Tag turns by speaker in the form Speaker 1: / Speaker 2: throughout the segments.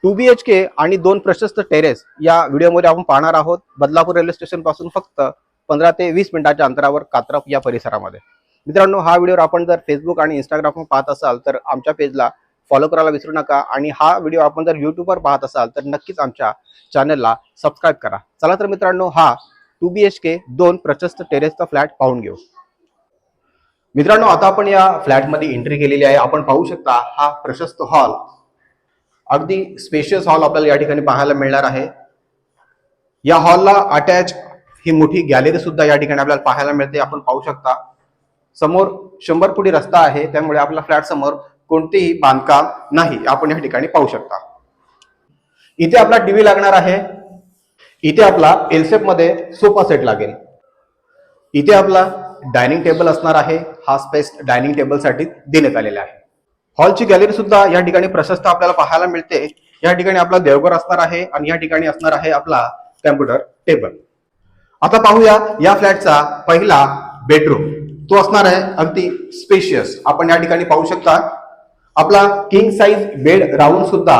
Speaker 1: 2 BHK आणि 2 प्रशस्त terrace या व्हिडिओमध्ये आपण पाहणार आहोत बदलापूर रेल्वे स्टेशन पासून फक्त 15 ते 20 मिनिटाच्या अंतरावर कात्रप या परिसरामध्ये. मित्रांनो, हा व्हिडिओ आपण जर फेसबुक आणि इंस्टाग्राम पाहत असाल तर आमच्या पेजला फॉलो करायला विसरू नका आणि हा व्हिडिओ आपण जर यूट्यूबवर पाहत असाल तर नक्कीच आमच्या चॅनलला सबस्क्राईब करा. चला तर मित्रांनो, हा 2 BHK 2 प्रशस्त टेरेसचा फ्लॅट पाहून घेऊ. मित्रांनो, आता आपण या फ्लॅटमध्ये एंट्री केलेली आहे. आपण पाहू शकता हा प्रशस्त हॉल, अगदी स्पेशियस हॉल आपल्याला या ठिकाणी पाहायला मिळणार आहे. या हॉलला अटॅच ही मोठी गॅलरी सुद्धा या ठिकाणी आपल्याला पाहायला मिळते. आपण पाहू शकता समोर 100 फुटी रस्ता आहे, त्यामुळे आपला फ्लॅट समोर कोणतेही बांधकाम नाही, आपण या ठिकाणी पाहू शकता. इथे आपला टीव्ही लागणार आहे. इथे आपला एलसेप मध्ये सोफा सेट लागेल. इथे आपला डायनिंग टेबल असणार आहे. हा स्पेस डायनिंग टेबल साठी देण्यात आलेला आहे. हॉलची गॅलरी सुद्धा या ठिकाणी प्रशस्त आपल्याला पाहायला मिळते. या ठिकाणी आपला देवघर असणार आहे आणि या ठिकाणी असणार आहे आपला कॅम्प्युटर टेबल. आता पाहूया या फ्लॅटचा पहिला बेडरूम. तो असणार आहे अगदी स्पेशियस. आपण या ठिकाणी पाहू शकता आपला किंग साइज बेड राहून सुद्धा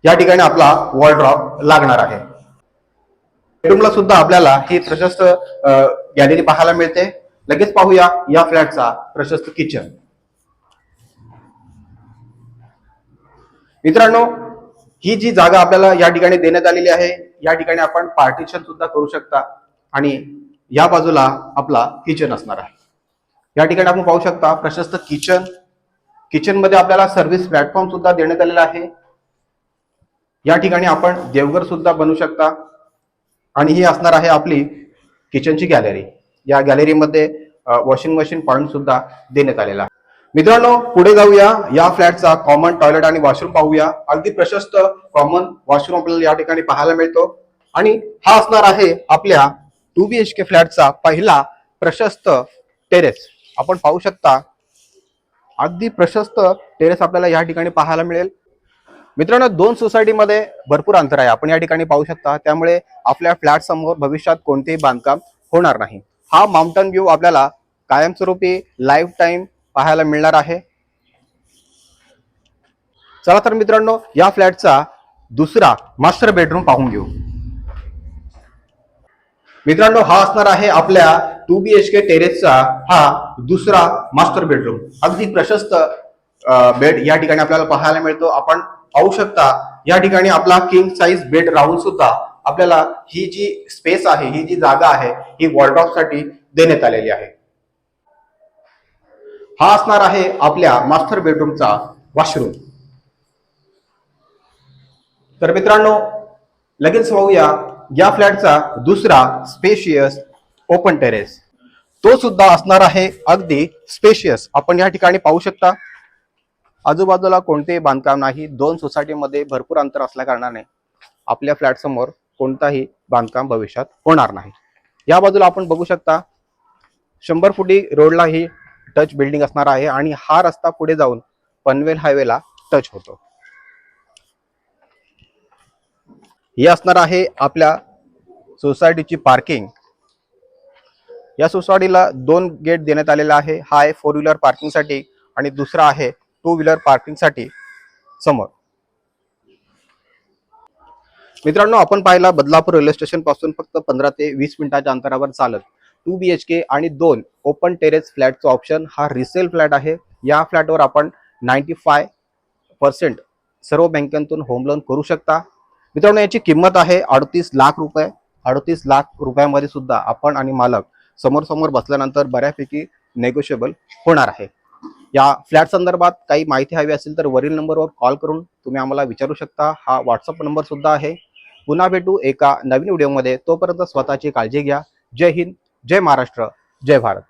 Speaker 1: या ठिकाणी आपला वॉलड्रॉप लागणार आहे. बेडरूमला सुद्धा आपल्याला ही प्रशस्त गॅलरी पाहायला मिळते. लगेच पाहूया या फ्लॅटचा प्रशस्त किचन. मित्रांनो, ही जी जागा आपल्याला या ठिकाणी देण्यात आलेली आहे, या ठिकाणी आपण पार्टिशन सुद्धा करू शकता आणि या बाजूला आपला किचन असणार आहे. या ठिकाणी आपण पाहू शकता प्रशस्त किचन. किचन मध्ये आपल्याला सर्व्हिस प्लॅटफॉर्म सुद्धा देण्यात आलेला आहे. या ठिकाणी आपण देवघर सुद्धा बनवू शकता आणि ही असणार आहे आपली किचनची गॅलरी. या गॅलरीमध्ये वॉशिंग मशीन पॉइंट सुद्धा देण्यात आलेला आहे. मित्रांनो, पुढे जाऊया. या फ्लॅटचा कॉमन टॉयलेट आणि वॉशरूम पाहूया. अगदी प्रशस्त कॉमन वॉशरूम आपल्याला या ठिकाणी पाहायला मिळतो आणि हा असणार आहे आपल्या 2 BHK फ्लॅटचा पहिला प्रशस्त टेरेस. आपण पाहू शकता अगदी प्रशस्त टेरेस आपल्याला या ठिकाणी पाहायला मिळेल. मित्रांनो, 2 सोसायटीमध्ये भरपूर अंतर आहे, आपण या ठिकाणी पाहू शकता. त्यामुळे आपल्या फ्लॅट समोर भविष्यात कोणतेही बांधकाम होणार नाही. हा माउंटन व्ह्यू आपल्याला कायमस्वरूपी लाईफ टाइम पाहायला मिळणार आहे. चला तर मित्रांनो, या फ्लॅटचा दुसरा मास्टर बेडरूम पाहून घेऊ. मित्रांनो, हा असणार आहे आपल्या 2 BHK टेरेसचा हा दुसरा मास्टर बेडरूम. अगदी प्रशस्त बेड या ठिकाणी आपल्याला पाहायला मिळतो. आपण पाहू शकता या ठिकाणी आपला किंग साइज बेड राहून सुद्धा आपल्याला ही जी स्पेस आहे, ही जी जागा आहे, ही वॉर्डरोब साठी देण्यात आलेली आहे. हा असणार आहे आपल्या मास्टर बेडरूमचा वॉशरूम. तर मित्रांनो, लगेच पाहूया या फ्लॅटचा दुसरा स्पेशियस ओपन टेरेस. तो सुद्धा असणार आहे अगदी स्पेशियस. आपण या ठिकाणी पाहू शकता आजूबाजूला कोणतेही बांधकाम नाही. 2 सोसायटीमध्ये भरपूर अंतर असल्या कारणाने आपल्या फ्लॅट समोर कोणताही बांधकाम भविष्यात होणार नाही. या बाजूला आपण बघू शकता 100 फुटी रोडला ही टच बिल्डिंग असणार आहे आणि हा रस्ता पुढे जाऊन पनवेल हायवेला टच होतो. ही असणार आहे आपल्या सोसायटीची पार्किंग. या सोसायटीला 2 गेट देण्यात आलेला आहे. हा आहे 4 व्हीलर पार्किंग साठी आणि दुसरा आहे 2 व्हीलर पार्किंग साठी समोर. मित्रांनो, आपण पाहिला बदलापूर रेल्वे स्टेशन पासून फक्त 15 ते 20 मिनिटाच्या अंतरावर चालत 2 BHK आणि 2 ओपन टेरेस फ्लॅटचा ऑप्शन हा रिसेल फ्लॅट आहे. या फ्लॅटवर आपण 95% सर्व बँकांतून होम लोन करू शकता. मित्रांनो, याची किंमत आहे 38 लाख रुपये. 38 लाख रुपयामध्ये सुद्धा आपण आणि मालक समोर समोर बसल्यानंतर बऱ्यापैकी नेगोशिएबल होणार आहे. या फ्लॅट संदर्भात काही माहिती हवी असेल तर वरील नंबरवर कॉल करून तुम्ही आम्हाला विचारू शकता. हा व्हॉट्सअप नंबर सुद्धा आहे. पुन्हा भेटू एका नवीन व्हिडिओमध्ये. तोपर्यंत स्वतःची काळजी घ्या. जय हिंद, जय महाराष्ट्र, जय भारत.